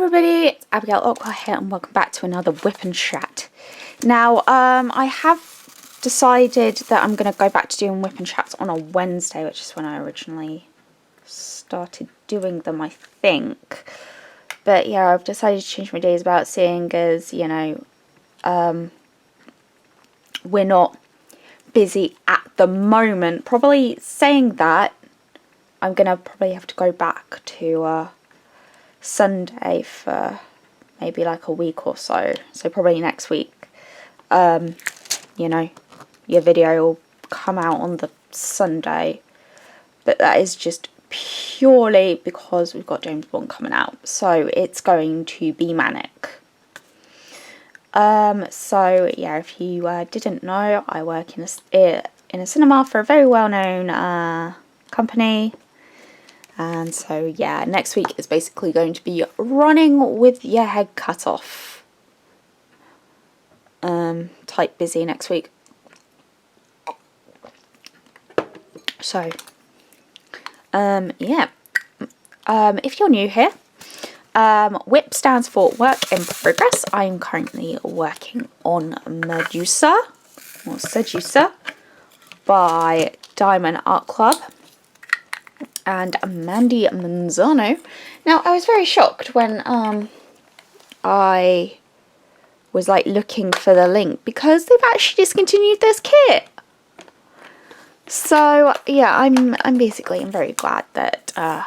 everybody, it's Abigail Okwa here and welcome back to another WIP and Chat. Now, I have decided that I'm going to go back to doing WIP and Chats on a Wednesday, which is when I originally started doing them, I think. But yeah, I've decided to change my days about, seeing as, you know, we're not busy at the moment. Probably saying that, I'm going to probably have to go back to Sunday for maybe like a week or so. So probably next week, you know, your video will come out on the Sunday. But that is just purely because we've got James Bond coming out. So it's going to be manic. So yeah, if you didn't know, I work in a cinema for a very well-known company. And so yeah, next week is basically going to be running with your head cut off. Type busy next week. So yeah. If you're new here, WIP stands for Work in Progress. I'm currently working on Medusa, or Seducer, by Diamond Art Club and Mandy Manzano. Now, I was very shocked when I was like looking for the link, because they've actually discontinued this kit. So yeah, I'm very glad that I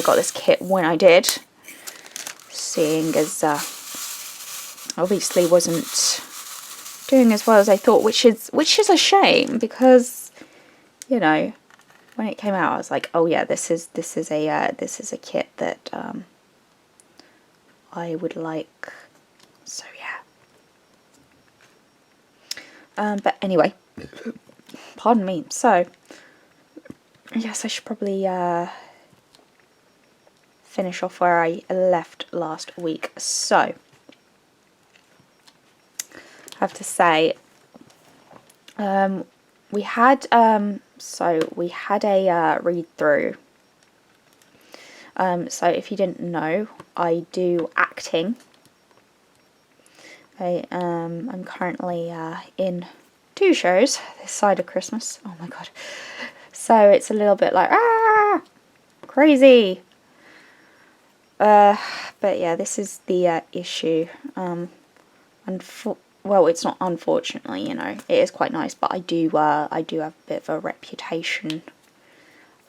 got this kit when I did, seeing as obviously wasn't doing as well as I thought, which is a shame, because, you know, when it came out I was like, oh yeah, this is a kit that I would like. So yeah. But anyway, pardon me. So yes, I should probably finish off where I left last week. So I have to say, we had a read through. So if you didn't know, I do acting. I'm currently in 2 shows this side of Christmas. Oh my god. So it's a little bit like, crazy. But yeah, this is the issue. Well, it's not unfortunately, you know, it is quite nice, but I do have a bit of a reputation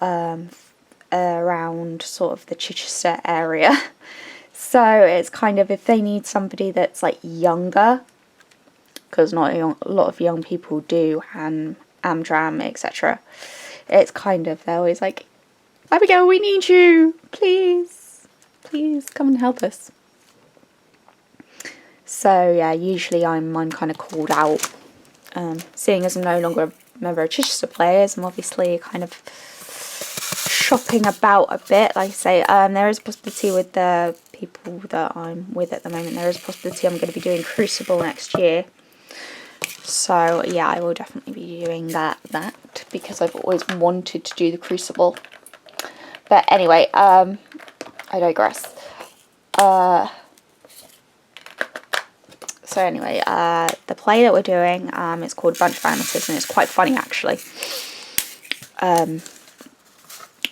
around sort of the Chichester area. So it's kind of, if they need somebody that's like younger, because not a lot of young people do Amdram, etc. It's kind of, they're always like, Abigail, we need you, please come and help us. So yeah, usually I'm kind of called out. Seeing as I'm no longer a member of Chichester Players, I'm obviously kind of shopping about a bit. Like I say, there is a possibility with the people that I'm with at the moment, there is a possibility I'm going to be doing Crucible next year. So yeah, I will definitely be doing that because I've always wanted to do the Crucible. But anyway, I digress. So anyway, the play that we're doing is called Bunch of Amateurs, and it's quite funny actually.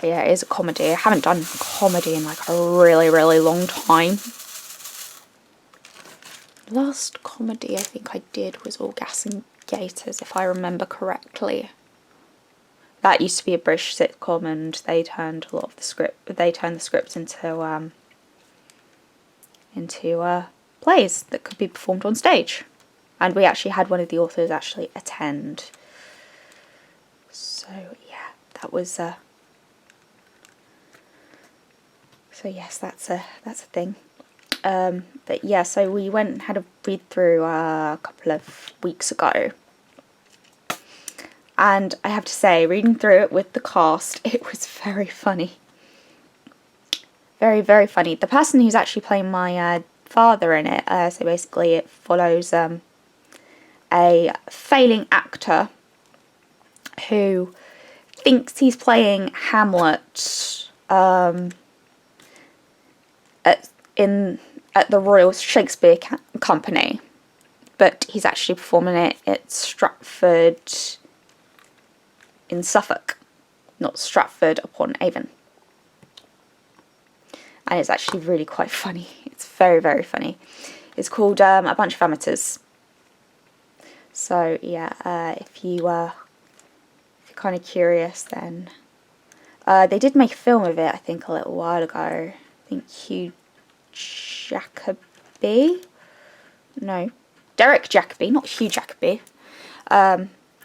Yeah, it is a comedy. I haven't done comedy in like a really, really long time. Last comedy I think I did was All Gas and Gators, if I remember correctly. That used to be a British sitcom, and they turned a lot of the script. They turned the script into plays that could be performed on stage, and we actually had one of the authors actually attend. So yeah, that was so yes, that's a thing. But yeah, so we went and had a read through a couple of weeks ago, and I have to say, reading through it with the cast, it was very funny. Very, very funny. The person who's actually playing my father in it, so basically it follows a failing actor who thinks he's playing Hamlet in at the Royal Shakespeare Company, but he's actually performing it at Stratford in Suffolk, not Stratford upon Avon. And it's actually really quite funny. It's very, very funny. It's called A Bunch of Amateurs. So yeah, if you're kind of curious, then they did make a film of it, I think, a little while ago. I think Derek Jacobi, not Hugh Jacobi.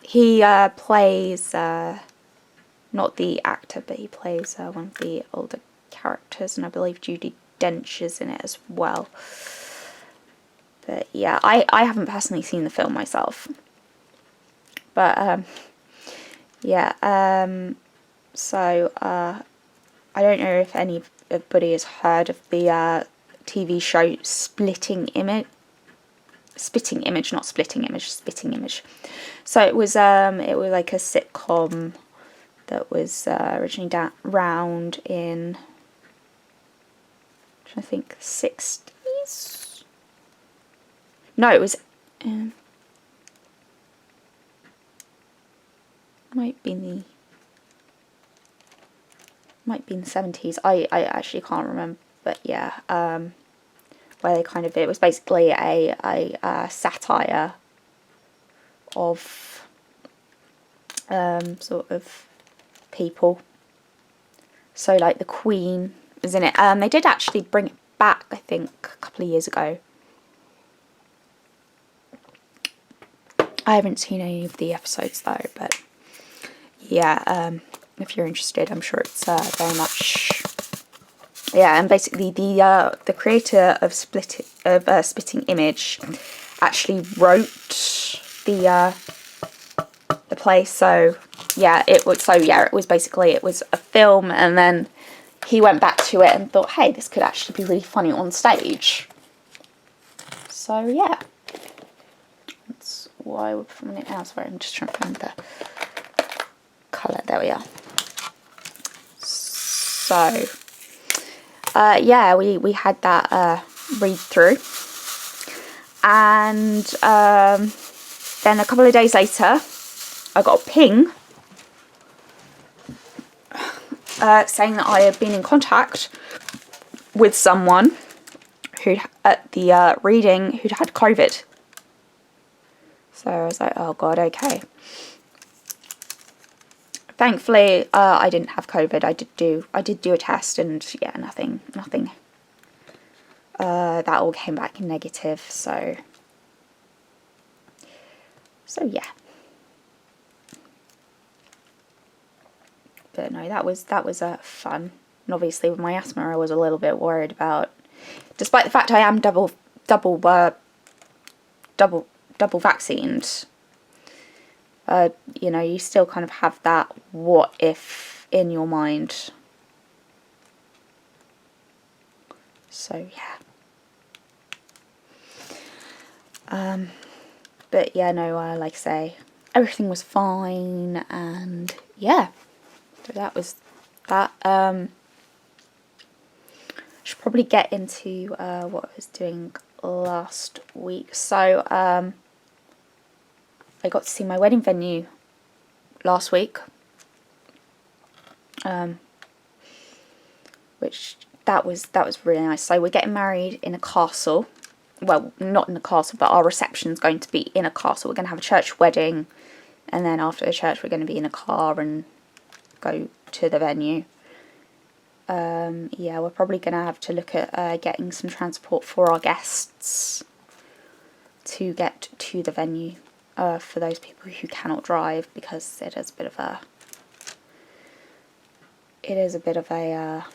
He plays, not the actor, but he plays one of the older characters, and I believe Judi Dench is in it as well. But yeah, I haven't personally seen the film myself. But yeah, so I don't know if anybody has heard of the TV show Spitting Image, not Splitting Image, Spitting Image. So it was like a sitcom that was originally around in, I think, 60s. No, it was might be in the 70s. I actually can't remember, but yeah, where they kind of, it was basically a satire of sort of people. So like the Queen was in it. They did actually bring it back, I think, a couple of years ago. I haven't seen any of the episodes though, but yeah, if you're interested, I'm sure it's very much, yeah. And basically, the creator of Spitting Image actually wrote the play. So yeah, it was a film, and then he went back to it and thought, hey, this could actually be really funny on stage. So yeah, that's why we're performing it now. Sorry, I'm just trying to find the colour. There we are. So yeah, we had that read through, and then a couple of days later I got a ping saying that I had been in contact with someone who at the reading who'd had COVID. So I was like, oh god, okay. Thankfully, I didn't have COVID. I did do a test, and yeah, nothing. That all came back negative. So yeah. But no, that was fun. And obviously, with my asthma, I was a little bit worried about, despite the fact I am double vaccinated. You know, you still kind of have that what if in your mind. So yeah. But yeah, no, like I say, everything was fine, and yeah, so that was that. Should probably get into what I was doing last week. So I got to see my wedding venue last week, which that was really nice. So we're getting married in a castle. Well, not in a castle, but our reception's going to be in a castle. We're going to have a church wedding, and then after the church we're going to be in a car and go to the venue. Yeah, we're probably going to have to look at getting some transport for our guests to get to the venue, for those people who cannot drive, because it is a bit of a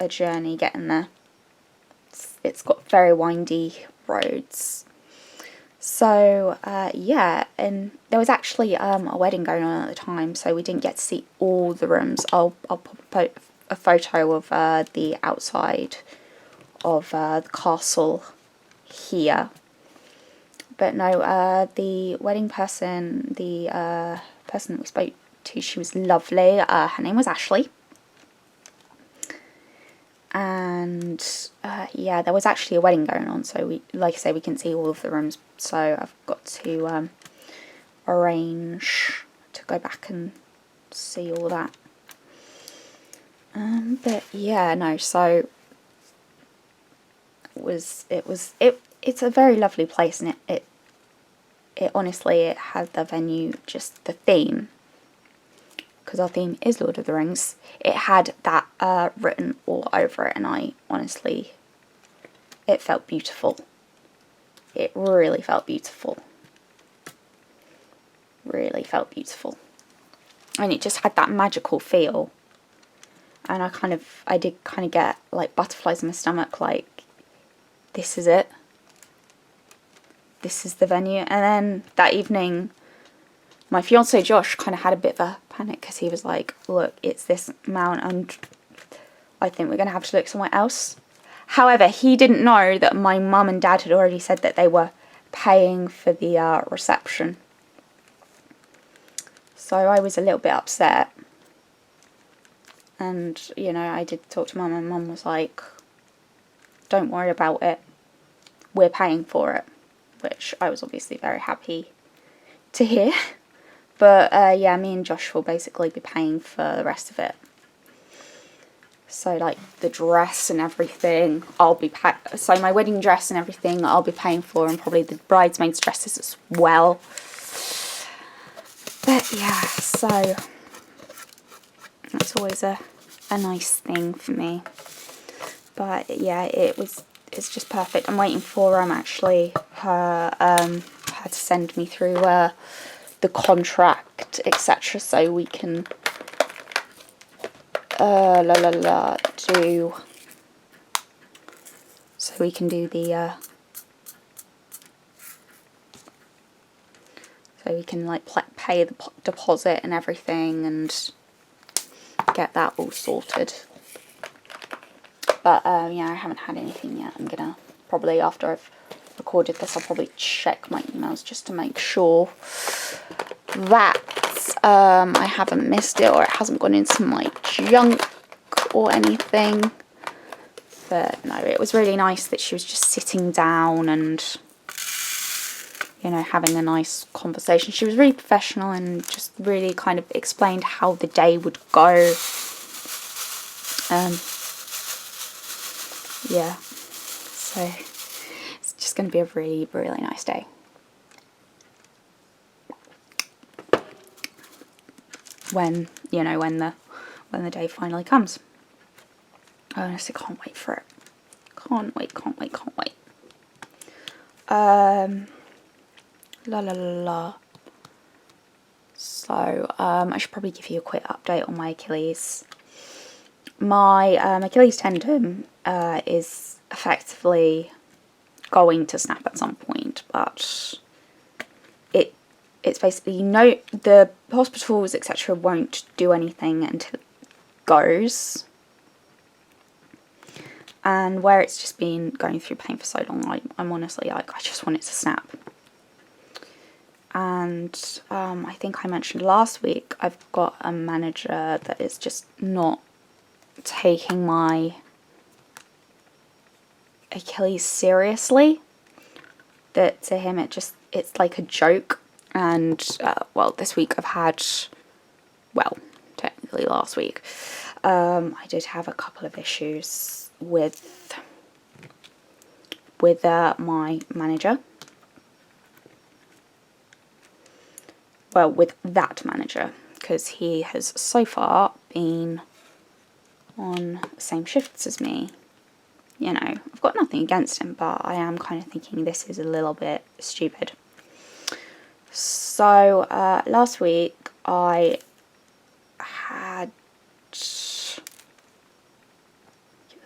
journey getting there. It's got very windy roads. So yeah, and there was actually a wedding going on at the time, so we didn't get to see all the rooms. I'll pop a photo of the outside of the castle here. But no, the wedding person, the person that we spoke to, she was lovely. Her name was Ashley. and yeah, there was actually a wedding going on, so we, like I say, we can see all of the rooms, so I've got to arrange to go back and see all that. But yeah, no, so it's a very lovely place, and it honestly, it had the venue, just the theme, because our theme is Lord of the Rings, it had that written all over it, and I honestly, it felt beautiful. It really felt beautiful. Really felt beautiful. And it just had that magical feel. And I did kind of get like butterflies in my stomach, like, this is it. This is the venue. And then that evening, my fiance Josh kind of had a bit of a panic, because he was like, look, it's this amount and I think we're going to have to look somewhere else. However, he didn't know that my mum and dad had already said that they were paying for the reception. So I was a little bit upset. And, you know, I did talk to mum, and mum was like, don't worry about it. We're paying for it. Which I was obviously very happy to hear. But, yeah, me and Josh will basically be paying for the rest of it. So, like, the dress and everything, so my wedding dress and everything, I'll be paying for, and probably the bridesmaids' dresses as well. But, yeah, so that's always a nice thing for me. But, yeah, it's just perfect. I'm waiting for, actually, her to send me through, the contract, etc., so we can do the so we can like pay the deposit and everything and get that all sorted. But yeah, I haven't had anything yet. I'm gonna probably, after I've recorded this, I'll probably check my emails just to make sure that I haven't missed it, or it hasn't gone into my junk or anything. But no, it was really nice that she was just sitting down and, you know, having a nice conversation. She was really professional and just really kind of explained how the day would go. Yeah, so it's just going to be a really, really nice day. When, you know, when the day finally comes. I honestly can't wait for it. Can't wait. So, I should probably give you a quick update on my Achilles. My Achilles tendon is effectively going to snap at some point, but it's basically, you know, the hospitals, etc., won't do anything until it goes. And where it's just been going through pain for so long, I'm honestly like, I just want it to snap. And I think I mentioned last week, I've got a manager that is just not taking my Achilles seriously. That to him, it's like a joke. And, well, this week I've had, well, technically last week, I did have a couple of issues with my manager. Well, with that manager, because he has so far been on the same shifts as me. You know, I've got nothing against him, but I am kind of thinking this is a little bit stupid. So, last week I had...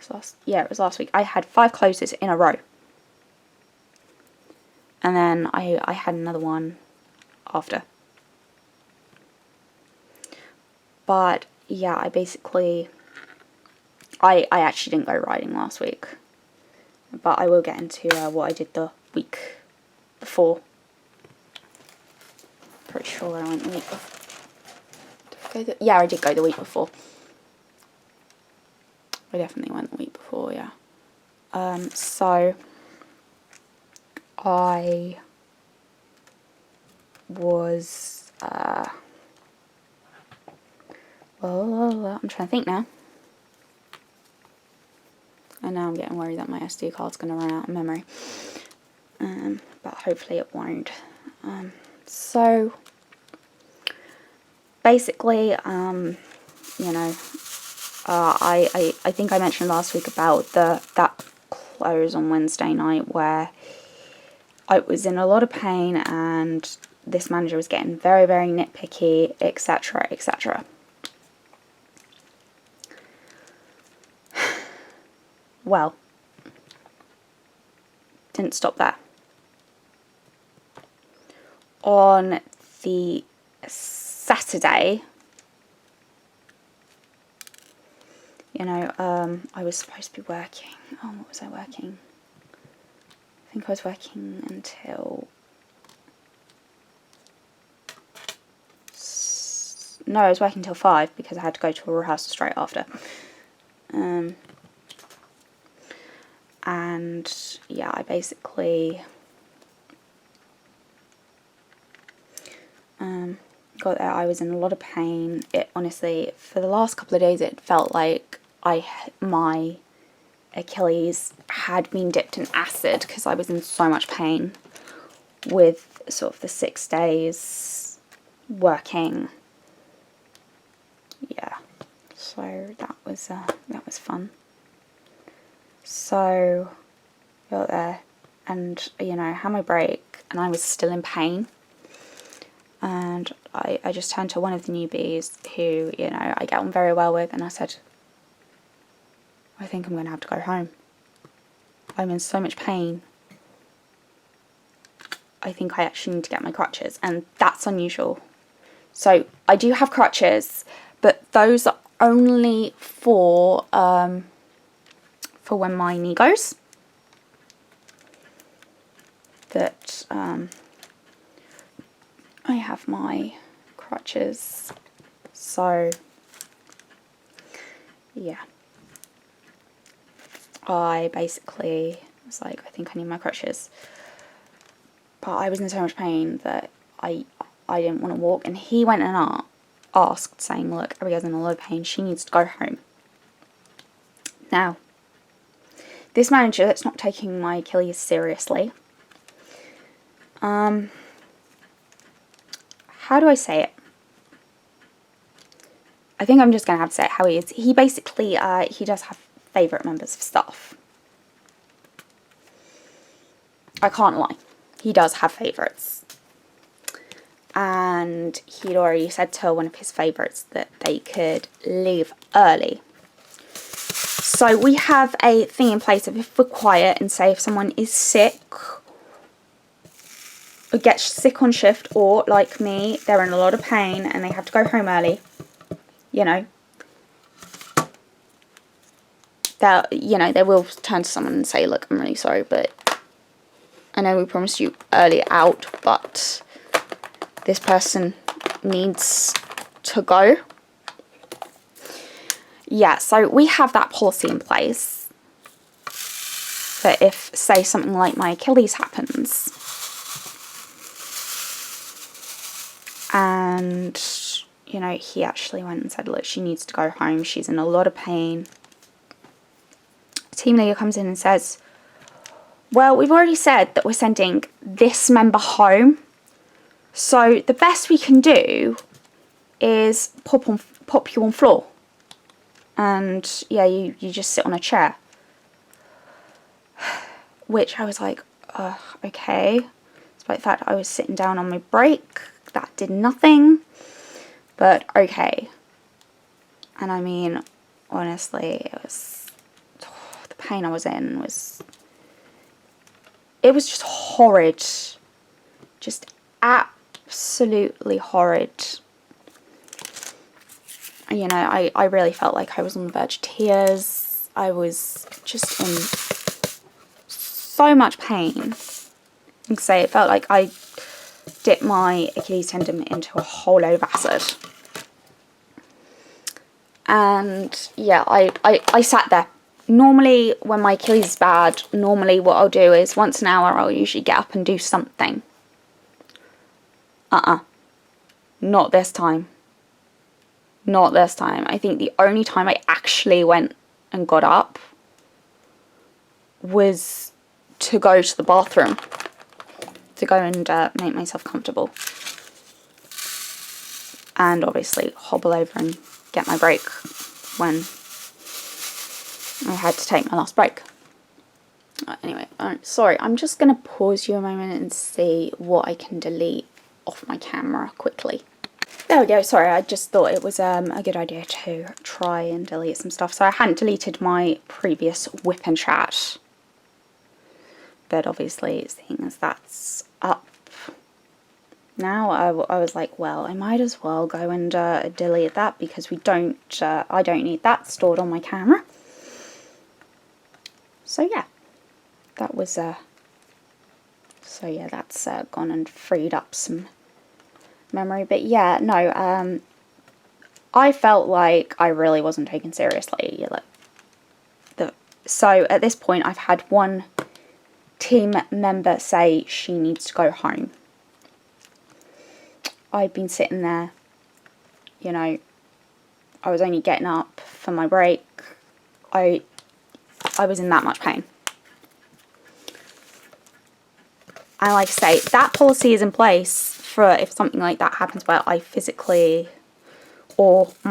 it was last week. I had 5 closes in a row. And then I had another one after. But, yeah, I actually didn't go riding last week. But I will get into what I did the week before. Pretty sure I went the week before. Yeah, I did go the week before. I definitely went the week before, yeah. So I was, well, I'm trying to think now. And now I'm getting worried that my SD card's going to run out of memory. But hopefully it won't. So basically, you know, I think I mentioned last week about that close on Wednesday night where I was in a lot of pain and this manager was getting very, very nitpicky, etc., etc. Well, didn't stop there. On the Saturday, you know, I was supposed to be working. Oh, what was I working? I think I was working until... No, I was working till 5 because I had to go to a rehearsal straight after. And yeah, I basically got there. I was in a lot of pain. It honestly, for the last couple of days, it felt like my Achilles had been dipped in acid because I was in so much pain with sort of the 6 days working. Yeah, so that was fun. So got there and, you know, had my break and I was still in pain. And I just turned to one of the newbies who, you know, I get on very well with, and I said, I think I'm going to have to go home. I'm in so much pain. I think I actually need to get my crutches, and that's unusual. So I do have crutches, but those are only for when my knee goes. That I have my crutches, so yeah, I basically was like, I think I need my crutches, but I was in so much pain that I didn't want to walk, and he went and asked, saying, look, Abigail's in a lot of pain, she needs to go home. Now, this manager that's not taking my Achilles seriously, how do I say it? I think I'm just going to have to say it how he is. He basically, he does have favourite members of staff. I can't lie. He does have favourites. And he'd already said to one of his favourites that they could leave early. So we have a thing in place of if we're quiet and say if someone is sick, or gets sick on shift, or like me, they're in a lot of pain and they have to go home early, you know, they will turn to someone and say, look, I'm really sorry, but I know we promised you early out, but this person needs to go. Yeah, so we have that policy in place that if, say, something like my Achilles happens, and, you know, he actually went and said, look, she needs to go home, she's in a lot of pain. Team leader comes in and says, well, we've already said that we're sending this member home, so the best we can do is pop you on floor, and yeah, you just sit on a chair. Which I was like, okay. Despite the fact I was sitting down on my break, that did nothing, but okay. And I mean, honestly, it was, the pain I was in was, it was just horrid. Just absolutely horrid. You know, I really felt like I was on the verge of tears. I was just in so much pain. I can say it felt like I dipped my Achilles tendon into a whole load of acid. And yeah, I sat there. Normally when my Achilles is bad, normally what I'll do is once an hour I'll usually get up and do something. Not this time. Not this time. I think the only time I actually went and got up was to go to the bathroom. To go and make myself comfortable. And obviously hobble over and get my break when I had to take my last break. Anyway, sorry, I'm just going to pause you a moment and see what I can delete off my camera quickly. There we go. Sorry, I just thought it was a good idea to try and delete some stuff. So I hadn't deleted my previous WIP and Chat, but obviously seeing as that's up now, I was like, well, I might as well go and delete that, because I don't need that stored on my camera. So yeah, that was so yeah, that's gone and freed up some memory. But yeah, no, I felt like I really wasn't taken seriously. So at this point, I've had one team member say she needs to go home. I'd been sitting there, you know, I was only getting up for my break. I was in that much pain. And like I say, that policy is in place for if something like that happens where I physically, or for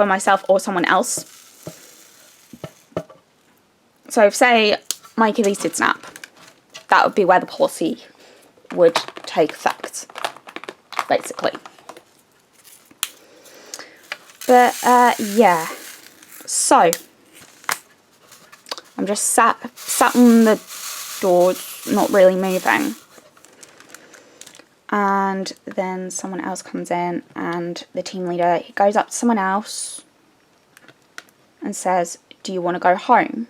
myself or someone else. So if, say, my Achilles did snap, that would be where the policy would take effect, basically. But yeah, so I'm just sat on the door, not really moving, and then someone else comes in, and the team leader, he goes up to someone else and says, do you want to go home?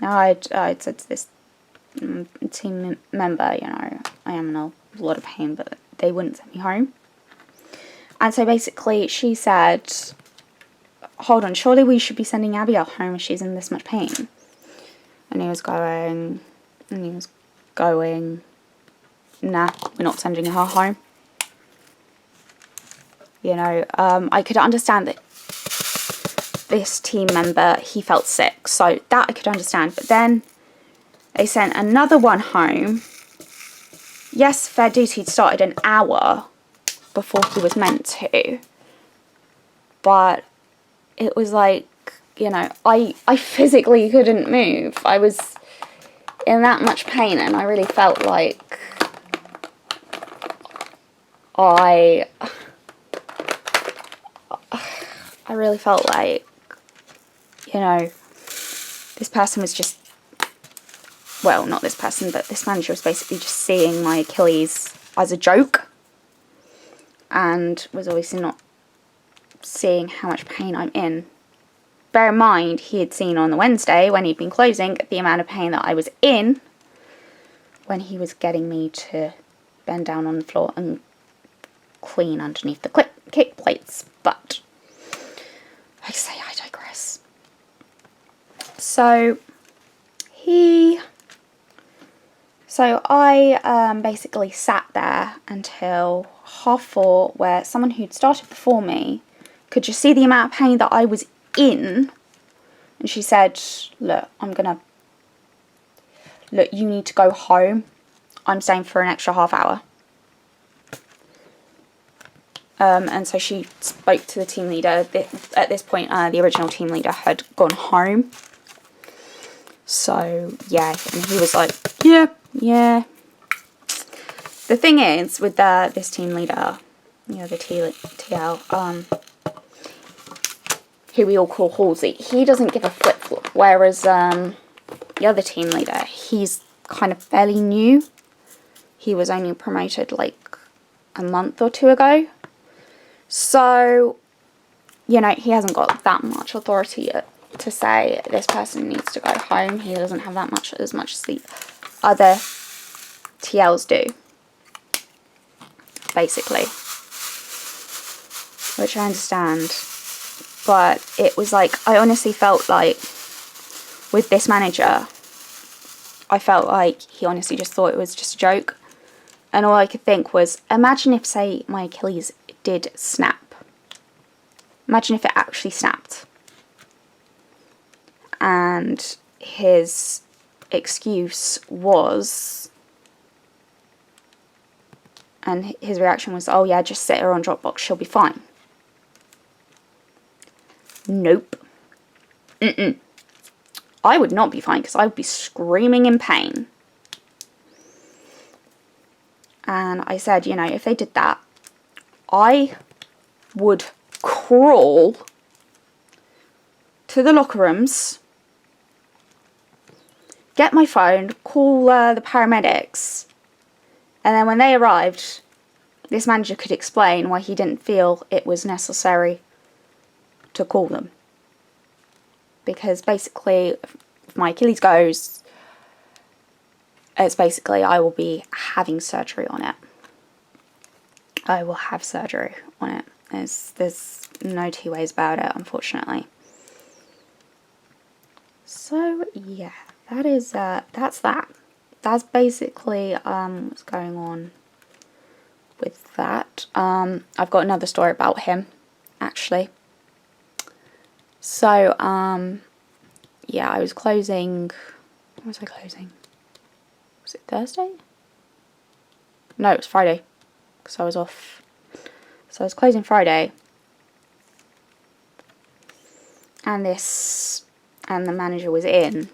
Now I'd said to this team member, you know, I am in a lot of pain, but they wouldn't send me home. And so basically she said, hold on, surely we should be sending Abigail home if she's in this much pain. And he was going, nah, we're not sending her home. You know, I could understand that this team member, he felt sick, so that I could understand. But then they sent another one home. Yes, fair duty, he'd started an hour before he was meant to. But it was like, you know, I physically couldn't move. I was in that much pain, and I really felt like I really felt like, you know, this person was just, well, not this person, but this manager was basically just seeing my Achilles as a joke, and was obviously not seeing how much pain I'm in. Bear in mind, he had seen on the Wednesday, when he'd been closing, the amount of pain that I was in when he was getting me to bend down on the floor and clean underneath the kick plates. But, like I say, I digress. So I basically sat there until 4:30, where someone who'd started before me could just see the amount of pain that I was in, and she said, look, you need to go home. I'm staying for an extra half hour. And so she spoke to the team leader. At this point, the original team leader had gone home. So, yeah, and he was like, yeah. The thing is, with this team leader, you know, the TL, who we all call Halsey, he doesn't give a flip-flop, whereas the other team leader, he's kind of fairly new. He was only promoted like a month or two ago. So, you know, he hasn't got that much authority to say this person needs to go home. He doesn't have as much as the other TLs do, basically. Which I understand. But it was like, I honestly felt like with this manager, I felt like he honestly just thought it was just a joke. And all I could think was, imagine if, say, my Achilles did snap. Imagine if it actually snapped. And his excuse was, and his reaction was, oh yeah, just sit her on Dropbox, she'll be fine. Nope. I would not be fine because I would be screaming in pain. And I said, you know, if they did that, I would crawl to the locker rooms, get my phone, call the paramedics, and then when they arrived, this manager could explain why he didn't feel it was necessary to call them. Because basically, if my Achilles goes, it's basically I will be having surgery on it. I will have surgery on it. There's no two ways about it, unfortunately. So yeah, that is that's that. That's basically what's going on with that. I've got another story about him, actually. So yeah, I was closing. When was I closing? Was it Thursday? No, it was Friday, because I was off. So I was closing Friday, and the manager was in.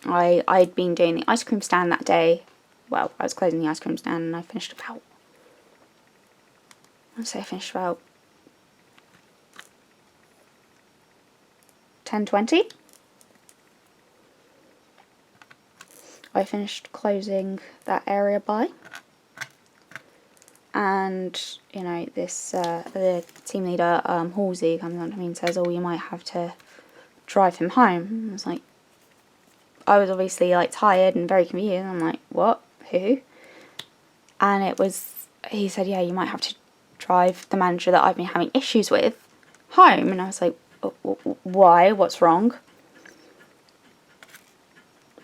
I'd been doing the ice cream stand that day. Well, I was closing the ice cream stand, and I finished about, I'd say I finished about 10:20. I finished closing that area by, and you know, this the team leader Halsey comes on to me and says, "Oh, you might have to drive him home." And I was like, I was obviously like tired and very confused. I'm like, what? Who? And it was, he said, yeah, you might have to drive the manager that I've been having issues with home. And I was like, why? What's wrong?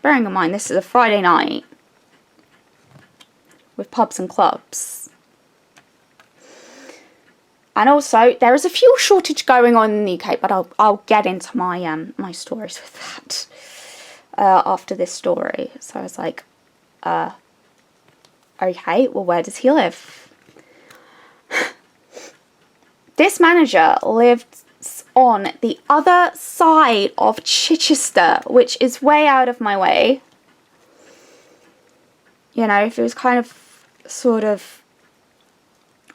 Bearing in mind, this is a Friday night with pubs and clubs. And also, there is a fuel shortage going on in the UK, but I'll get into my my stories with that after this story. So I was like, okay, well, where does he live? This manager lived on the other side of Chichester, which is way out of my way. You know, if it was kind of sort of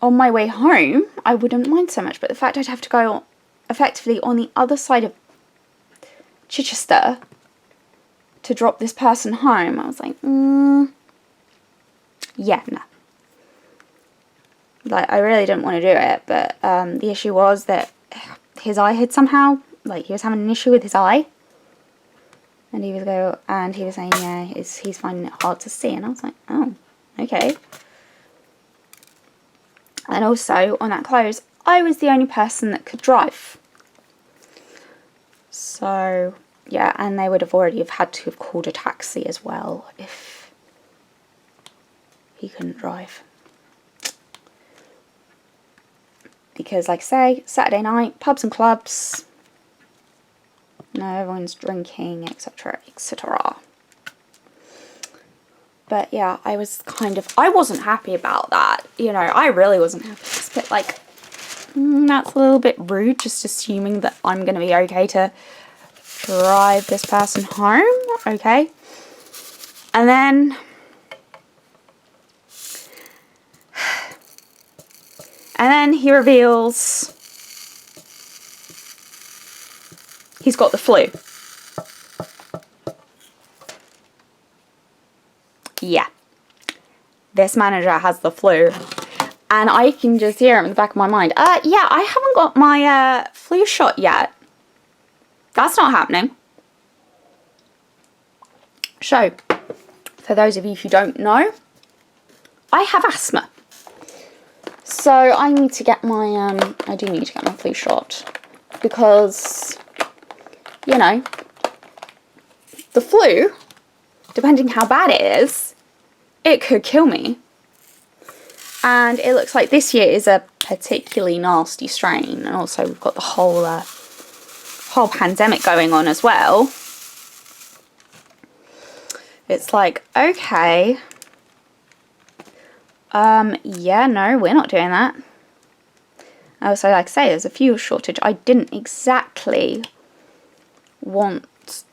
on my way home, I wouldn't mind so much. But the fact I'd have to go effectively on the other side of Chichester to drop this person home, I was like, yeah, no. Like, I really didn't want to do it, but the issue was that his eye had somehow, like, he was having an issue with his eye. And he was saying, yeah, he's finding it hard to see. And I was like, oh, okay. And also, on that close, I was the only person that could drive. So, yeah, and they would have already had to have called a taxi as well if he couldn't drive. Because, like I say, Saturday night, pubs and clubs, you know, everyone's drinking, etc., etc. But yeah, I wasn't happy about that. You know, I really wasn't happy. It's a bit like, that's a little bit rude, just assuming that I'm going to be okay to drive this person home. Okay. And then he reveals he's got the flu. Yeah. This manager has the flu. And I can just hear him in the back of my mind. Yeah, I haven't got my flu shot yet. That's not happening. So, for those of you who don't know, I have asthma. So I need to get my, I do need to get my flu shot. because, you know, the flu, depending how bad it is, it could kill me. And it looks like this year is a particularly nasty strain. And also we've got the whole pandemic going on as well. It's like, okay, yeah, no, we're not doing that. Also, like I say, there's a fuel shortage. I didn't exactly want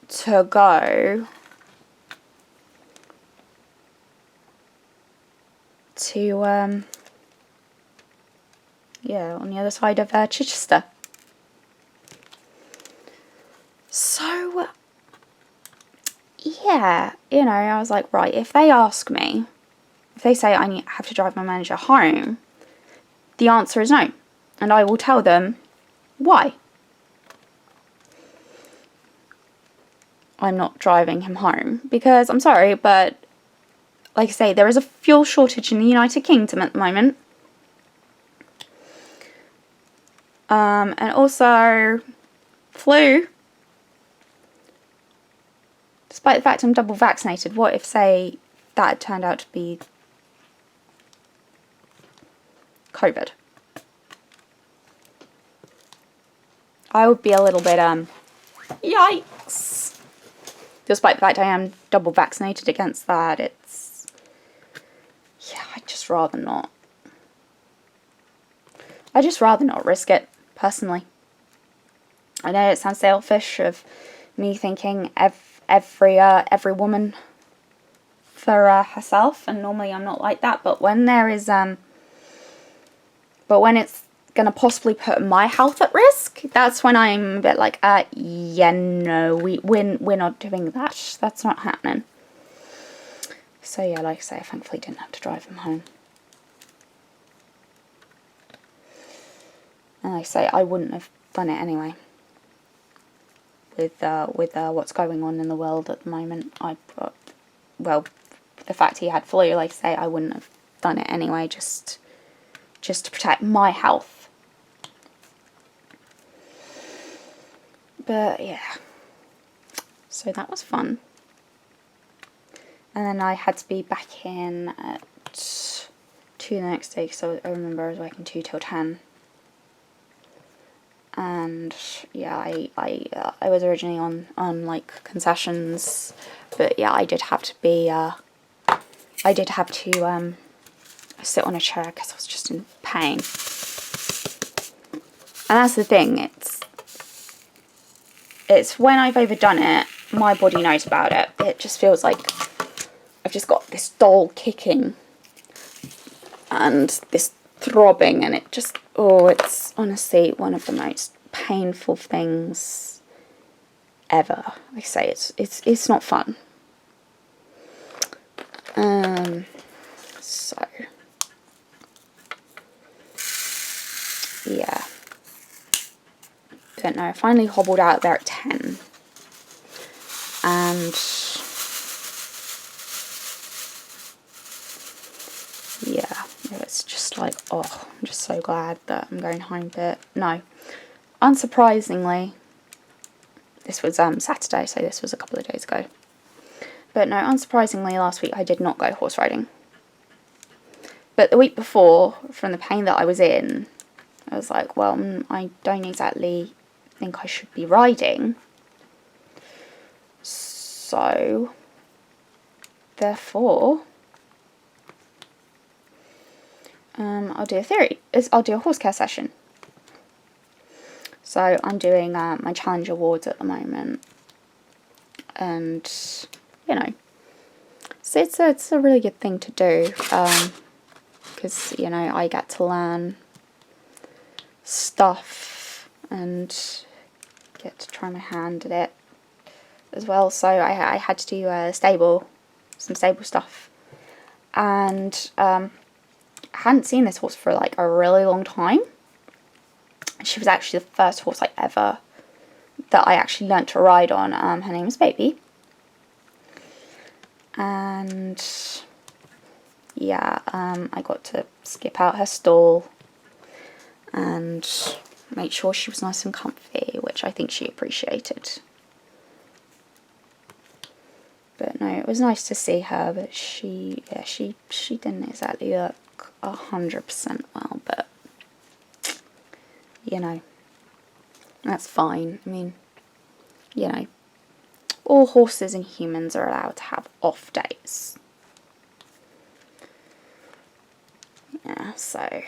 to go to, yeah, on the other side of Chichester. So, yeah, you know, I was like, right, if they ask me, if they say I have to drive my manager home, the answer is no. And I will tell them why I'm not driving him home. Because, I'm sorry, but, like I say, there is a fuel shortage in the United Kingdom at the moment. And also, flu. Despite the fact I'm double vaccinated, what if, say, that had turned out to be COVID? I would be a little bit, yikes. Despite the fact I am double vaccinated against that, it's, yeah, I'd just rather not. I'd just rather not risk it, personally. I know it sounds selfish of me thinking every woman for herself, and normally I'm not like that, but when there is, but when it's going to possibly put my health at risk, that's when I'm a bit like, yeah, no, we're not doing that. That's not happening. So yeah, like I say, I thankfully didn't have to drive him home. And like I say, I wouldn't have done it anyway. With what's going on in the world at the moment, well, the fact he had flu, like I say, I wouldn't have done it anyway, just to protect my health. But yeah, so that was fun. And then I had to be back in at 2 the next day, because I remember I was working 2 till 10. And yeah, I was originally on like concessions, but yeah, I did have to sit on a chair because I was just in pain. And that's the thing, it's when I've overdone it, my body knows about it. It just feels like I've just got this dull kicking and this throbbing, and it just, oh, it's honestly one of the most painful things ever. Like I say, it's not fun. So yeah. But no, I finally hobbled out there at 10. And yeah, it's just like, oh, I'm just so glad that I'm going home. But no, unsurprisingly, this was Saturday, so this was a couple of days ago. But no, unsurprisingly, last week I did not go horse riding. But the week before, from the pain that I was in, I was like, well, I don't exactly think I should be riding. So, therefore, I'll do a horse care session. So I'm doing my challenge awards at the moment, and you know, so it's a really good thing to do, because you know, I get to learn stuff and get to try my hand at it as well. So I had to do some stable stuff, and I hadn't seen this horse for like a really long time. She was actually the first horse that I actually learnt to ride on. Her name is Baby, and yeah, I got to skip out her stall, and make sure she was nice and comfy, which I think she appreciated. But no, it was nice to see her, but she didn't exactly look 100% well, but, you know, that's fine. I mean, you know, all horses and humans are allowed to have off days. Yeah, so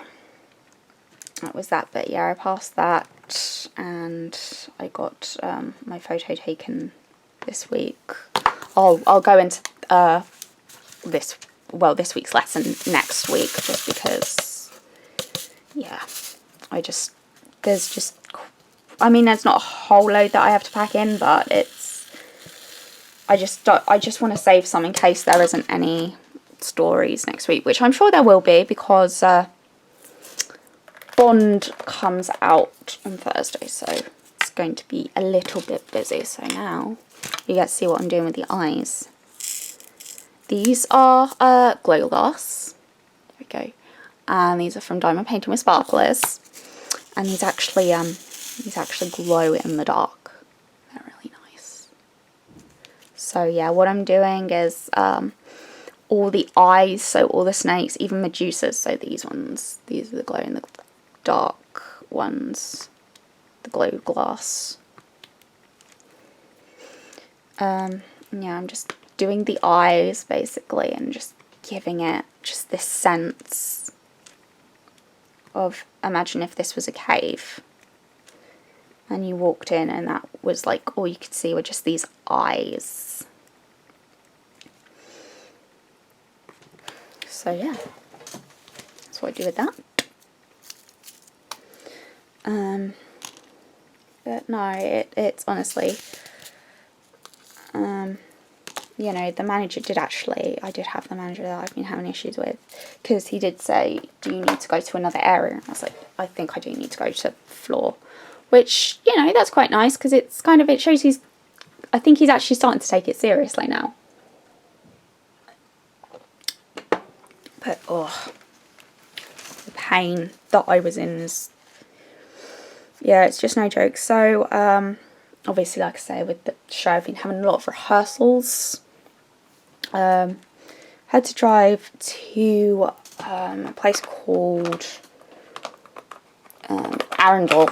that was that. But yeah, I passed that, and I got my photo taken this week. I'll go into this week's lesson next week, just because, yeah, there's not a whole load that I have to pack in, but I just want to save some in case there isn't any stories next week, which I'm sure there will be, because Bond comes out on Thursday, so it's going to be a little bit busy. So now you get to see what I'm doing with the eyes. These are glow glass. There we go. And these are from Diamond Painting with Sparklers. And these actually glow in the dark. They're really nice. So yeah, what I'm doing is all the eyes, so all the snakes, even Medusas, so these are the glow in the dark ones, the glow glass. Yeah, I'm just doing the eyes basically, and just giving it just this sense of, imagine if this was a cave and you walked in and that was like all you could see were just these eyes. So yeah, that's what I do with that. But no, it's honestly, you know, the manager I did have the manager that I've been having issues with, because he did say, do you need to go to another area? And I was like, I think I do need to go to floor, which, you know, that's quite nice, because it shows I think he's actually starting to take it seriously now. But, oh, the pain that I was in is, yeah, it's just no joke. So, obviously, like I say, with the show, I've been having a lot of rehearsals. Had to drive to a place called Arundel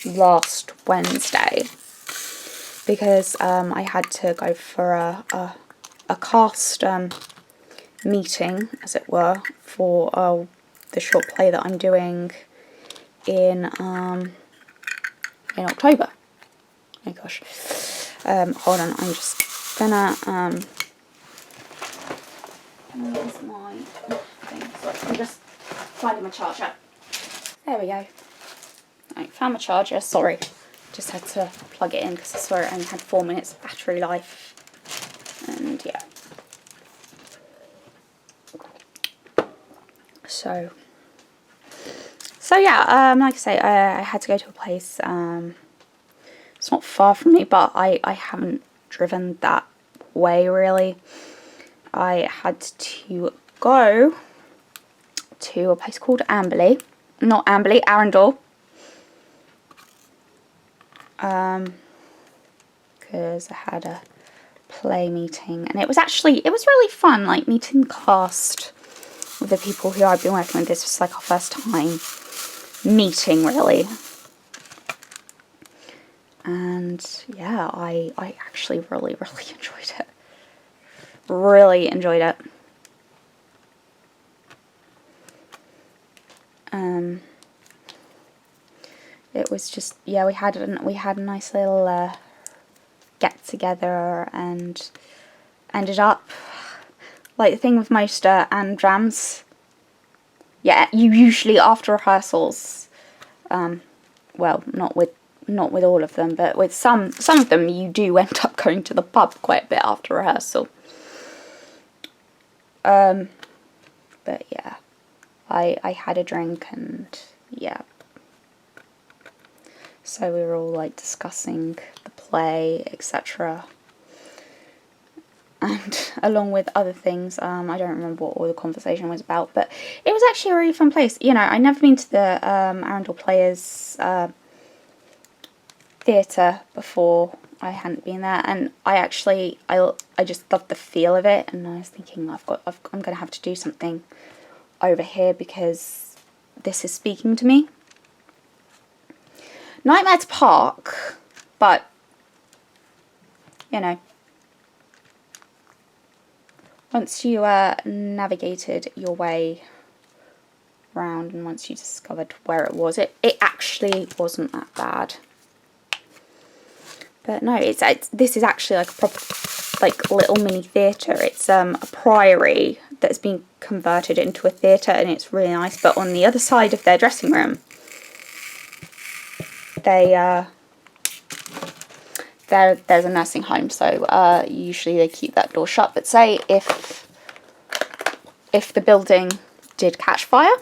last Wednesday, because I had to go for a cast meeting, as it were, for the short play that I'm doing in October. Oh gosh. Hold on, I'm just gonna where's my thing? Sorry, I'm just finding my charger. There we go. Right, found my charger. Sorry, just had to plug it in because I saw it only had 4 minutes of battery life. And yeah. So yeah, like I say, I had to go to a place. It's not far from me, but I haven't driven that way really. I had to go to a place called Arundel. Because I had a play meeting, and it was really fun, like meeting the cast with the people who I've been working with. This was like our first time meeting really. And yeah, I actually really enjoyed it. Really enjoyed it. It was just, yeah, we had a nice little get together, and ended up, like the thing with most and drams, yeah, you usually after rehearsals, well, not with all of them, but with some of them, you do end up going to the pub quite a bit after rehearsal. But yeah, I had a drink, and yeah, so we were all like discussing the play, etc. and along with other things. I don't remember what all the conversation was about, but it was actually a really fun place. You know, I'd never been to the Arundel Players theatre before. I hadn't been there, and I just loved the feel of it, and I was thinking I'm going to have to do something over here because this is speaking to me. Nightmare's Park, but you know, once you navigated your way round and once you discovered where it was, it actually wasn't that bad. But no, this is actually like a proper, like, little mini theatre. It's a priory that's been converted into a theatre, and it's really nice. But on the other side of their dressing room, there's a nursing home. So usually they keep that door shut. But say if the building did catch fire,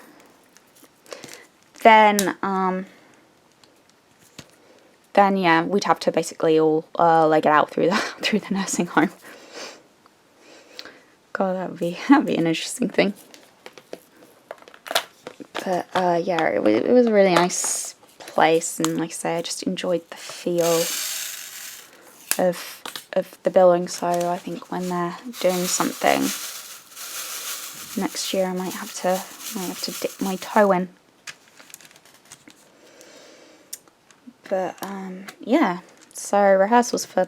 then yeah, we'd have to basically all leg it out through the nursing home. God, that'd be an interesting thing. But yeah, it was a really nice place, and like I say, I just enjoyed the feel of the building. So I think when they're doing something next year, I might have to dip my toe in. But yeah, so rehearsals for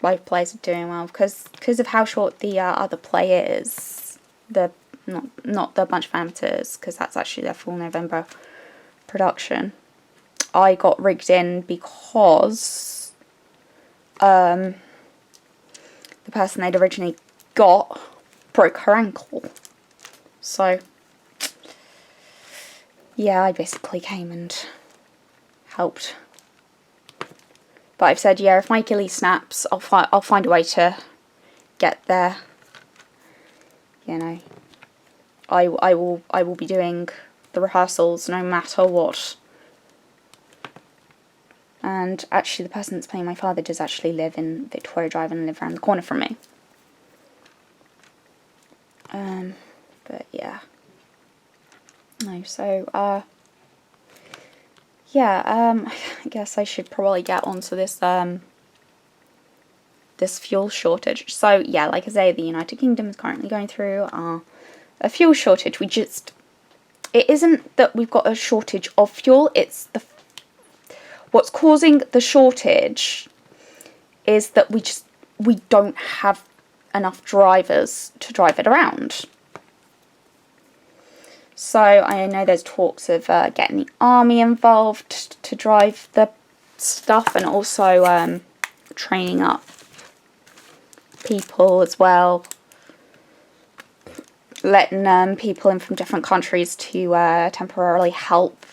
both plays are doing well because of how short the other play is. The not the Bunch of Amateurs, because that's actually their full November production. I got rigged in because the person they'd originally got broke her ankle. So yeah, I basically came and helped. But I've said, yeah, if my Achilles snaps, I'll find a way to get there. You know, I will be doing the rehearsals no matter what. And actually, the person that's playing my father does actually live in Victoria Drive and live around the corner from me. But yeah. No, so yeah, I guess I should probably get onto this this fuel shortage. So yeah, like I say, the United Kingdom is currently going through a fuel shortage. It isn't that we've got a shortage of fuel, it's what's causing the shortage is that we don't have enough drivers to drive it around. So I know there's talks of getting the army involved to drive the stuff, and also training up people as well. Letting people in from different countries to temporarily help.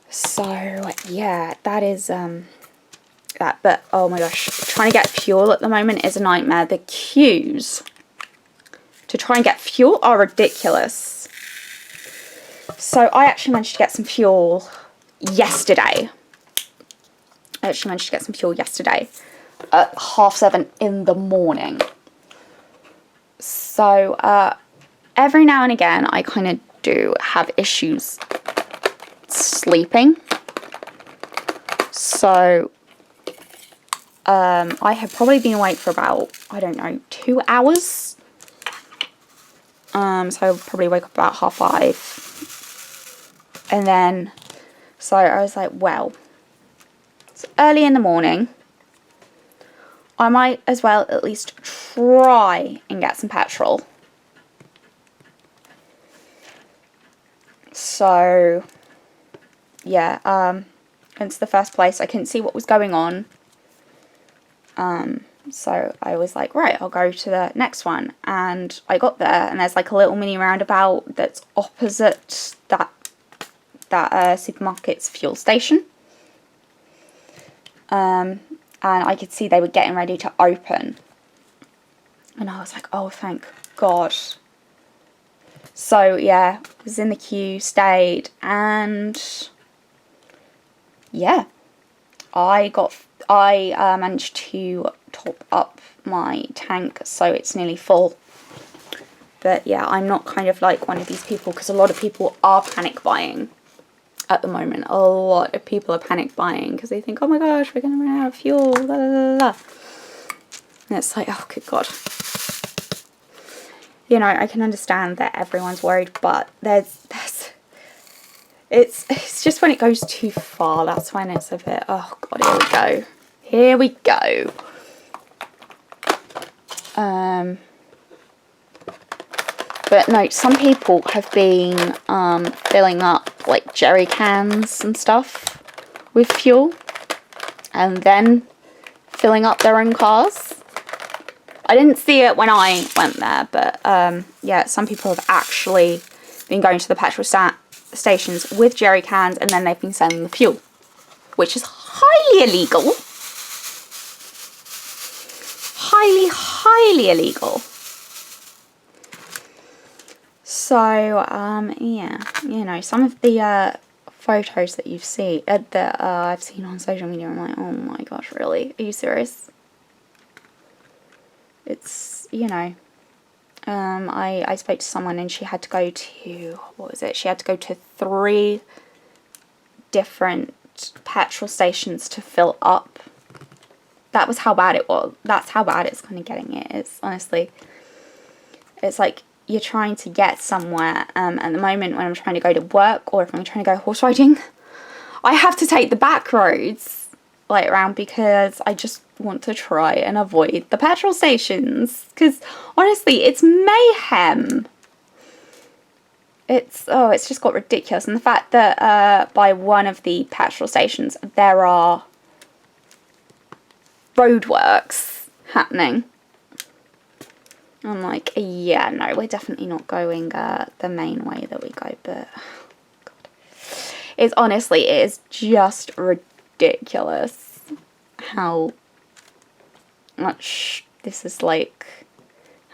So yeah, that is that. But oh my gosh, trying to get fuel at the moment is a nightmare. The queues to try and get fuel are ridiculous. So I actually managed to get some fuel yesterday. At 7:30 in the morning. So every now and again I kind of do have issues sleeping. So I have probably been awake for about, I don't know, 2 hours. So I'll probably wake up about 5:30. And then, so I was like, well, it's early in the morning. I might as well at least try and get some petrol. So, yeah, into the first place, I couldn't see what was going on. So I was like, right, I'll go to the next one. And I got there, and there's like a little mini roundabout that's opposite that supermarket's fuel station. And I could see they were getting ready to open. And I was like, oh, thank God. So yeah, was in the queue, stayed, and yeah, I I managed to top up my tank, so it's nearly full. But yeah, I'm not kind of like one of these people, because a lot of people are panic buying at the moment. A lot of people are panic buying because they think, oh my gosh, we're going to run out of fuel, la la la. And it's like, oh good God. You know, I can understand that everyone's worried, but it's just when it goes too far, that's when it's a bit, oh God, here we go. Here we go. But no, some people have been filling up like jerry cans and stuff with fuel and then filling up their own cars. I didn't see it when I went there, but yeah, some people have actually been going to the petrol stations with jerry cans and then they've been selling the fuel, which is highly illegal. Highly illegal. So, yeah, you know, some of the photos that I've seen on social media, I'm like, oh my gosh, really? Are you serious? It's, you know, I spoke to someone and she had to go to, what was it? She had to go to 3 different petrol stations to fill up. That was how bad it was. That's how bad it's kind of getting it. It's honestly, it's like you're trying to get somewhere. At the moment when I'm trying to go to work or if I'm trying to go horse riding, I have to take the back roads like around because I just want to try and avoid the petrol stations. Because honestly, it's mayhem. It's just got ridiculous. And the fact that by one of the petrol stations there are roadworks happening. I'm like, yeah, no, we're definitely not going the main way that we go, but God. It's honestly, it is just ridiculous how much this is like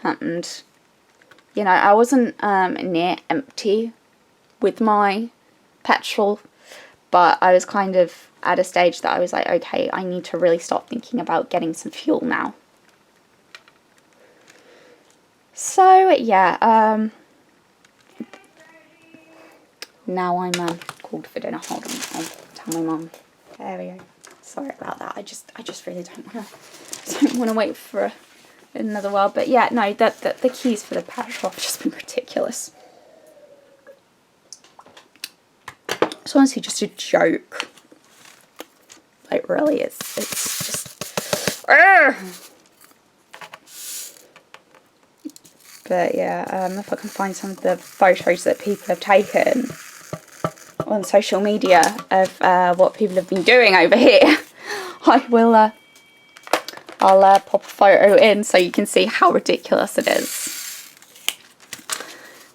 happened. You know, I wasn't near empty with my petrol, but I was kind of at a stage that I was like, okay, I need to really start thinking about getting some fuel now. So, yeah, now I'm called for dinner. Hold on, I'll tell my mum. There we go. Sorry about that. I just really don't want to wait for another while. But yeah, no, the queues for the petrol have just been ridiculous. It's honestly just a joke. Like, really, it's just... But yeah, if I can find some of the photos that people have taken on social media of what people have been doing over here, I will, I'll pop a photo in so you can see how ridiculous it is.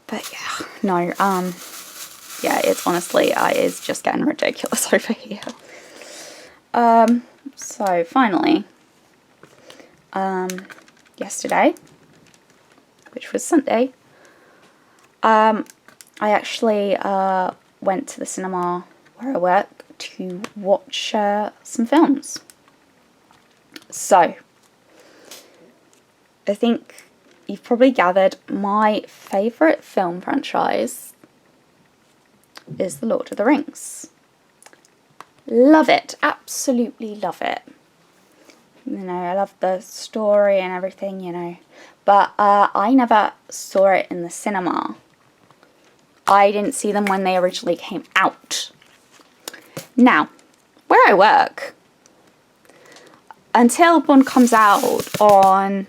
But yeah, no, yeah, it's honestly, it is just getting ridiculous over here. So finally, yesterday, which was Sunday, I actually went to the cinema where I work to watch some films. So, I think you've probably gathered my favourite film franchise is The Lord of the Rings. Love it. Absolutely love it. You know, I love the story and everything, you know. But I never saw it in the cinema. I didn't see them when they originally came out. Now, where I work, until one comes out on...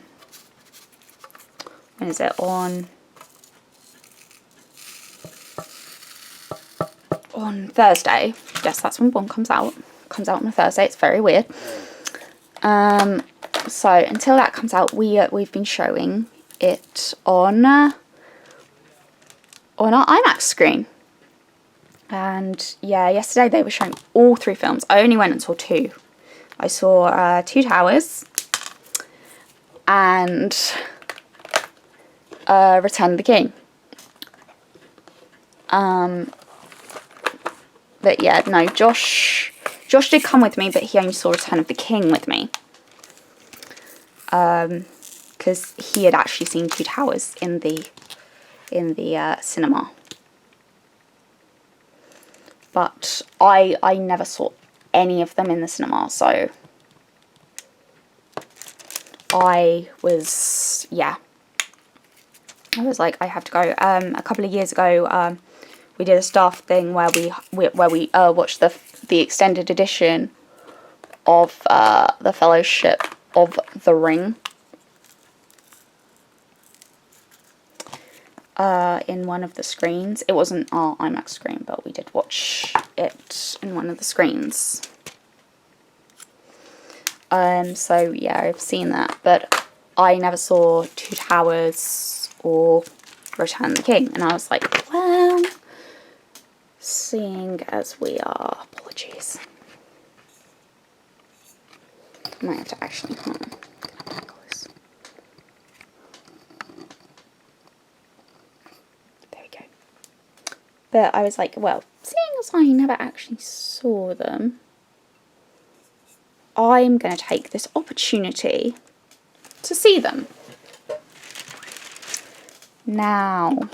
When is it? On Thursday. Yes, that's when one comes out. Comes out on a Thursday. It's very weird. So until that comes out, we've been showing it on our IMAX screen. And yeah, yesterday they were showing all 3 films. I only went and saw 2. I saw Two Towers and Return of the King. But yeah, no, Josh Josh did come with me, but he only saw Return of the King with me. Because he had actually seen Two Towers in the cinema. But I never saw any of them in the cinema, so I was like, I have to go. A couple of years ago, we did a staff thing where we watched the extended edition of the Fellowship of the Ring in one of the screens. It wasn't our IMAX screen, but we did watch it in one of the screens. So yeah, I've seen that, but I never saw Two Towers or Return of the King, and I was like, well, seeing as we are, apologies. I might have to actually, there we go. But I was like, well, seeing as I never actually saw them, I'm going to take this opportunity to see them. Now,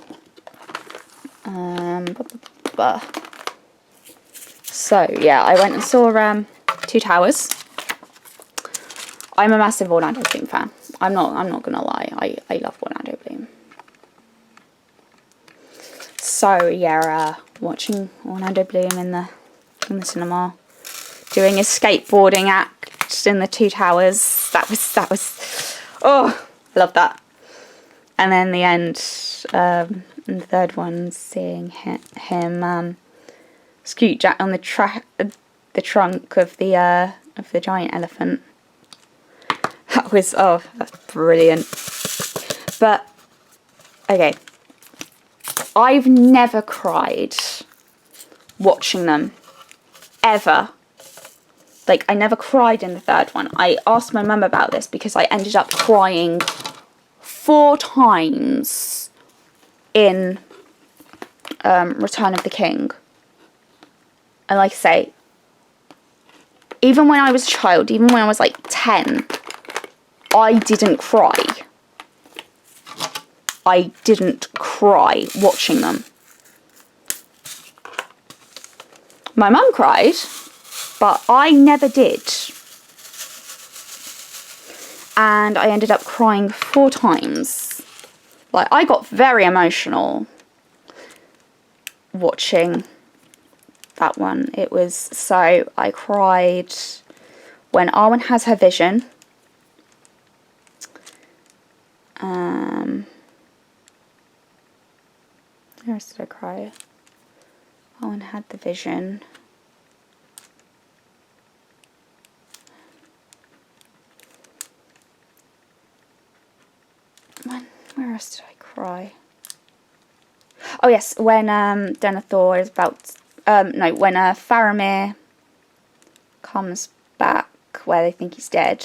so yeah, I went and saw Two Towers. I'm a massive Orlando Bloom fan. I'm not gonna lie. I love Orlando Bloom. So yeah, watching Orlando Bloom in the cinema, doing his skateboarding act in the Two Towers. That was oh, I love that. And then the end, the third one, seeing him scoot Jack on the trunk of the giant elephant. That was, oh, that's brilliant. But okay, I've never cried watching them ever. Like, I never cried in the third one. I asked my mum about this because I ended up crying 4 times in Return of the King. And like I say, even when I was a child, even when I was like 10, I didn't cry. I didn't cry watching them. My mum cried, but I never did. And I ended up crying 4 times. Like, I got very emotional watching that one. It was, so I cried when Arwen has her vision. Where else did I cry? Arwen had the vision. Where else did I cry? Oh yes, when Denethor is about when Faramir comes back where they think he's dead.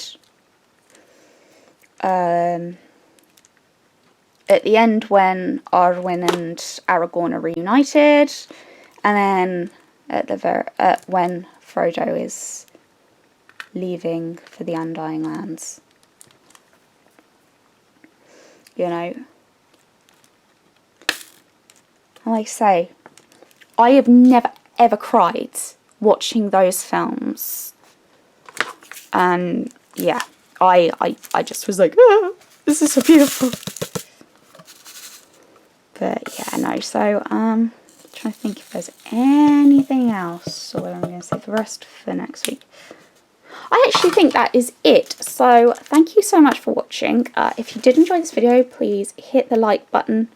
At the end when Arwen and Aragorn are reunited, and then at when Frodo is leaving for the Undying Lands. You know, and like I say, I have never ever cried watching those films, and yeah, I just was like, ah, this is so beautiful. But yeah, no. So trying to think if there's anything else, or whether I'm going to save the rest for next week. I actually think that is it. So thank you so much for watching. If you did enjoy this video, please hit the like button,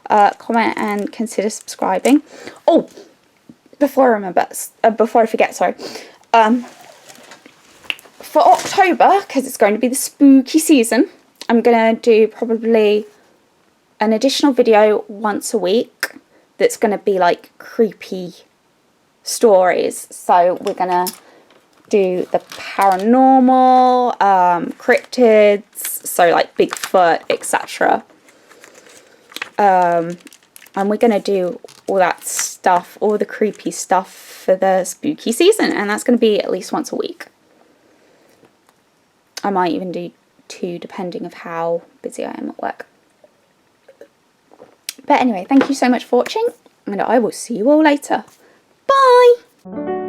comment, and consider subscribing. Oh, before I forget, sorry. For October, because it's going to be the spooky season, I'm going to do probably an additional video once a week that's going to be like creepy stories. So we're going to do the paranormal, cryptids, so like Bigfoot, etc. And we're going to do all that stuff, all the creepy stuff for the spooky season. And that's going to be at least once a week. I might even do 2 depending of how busy I am at work. But anyway, thank you so much for watching. And I will see you all later. Bye!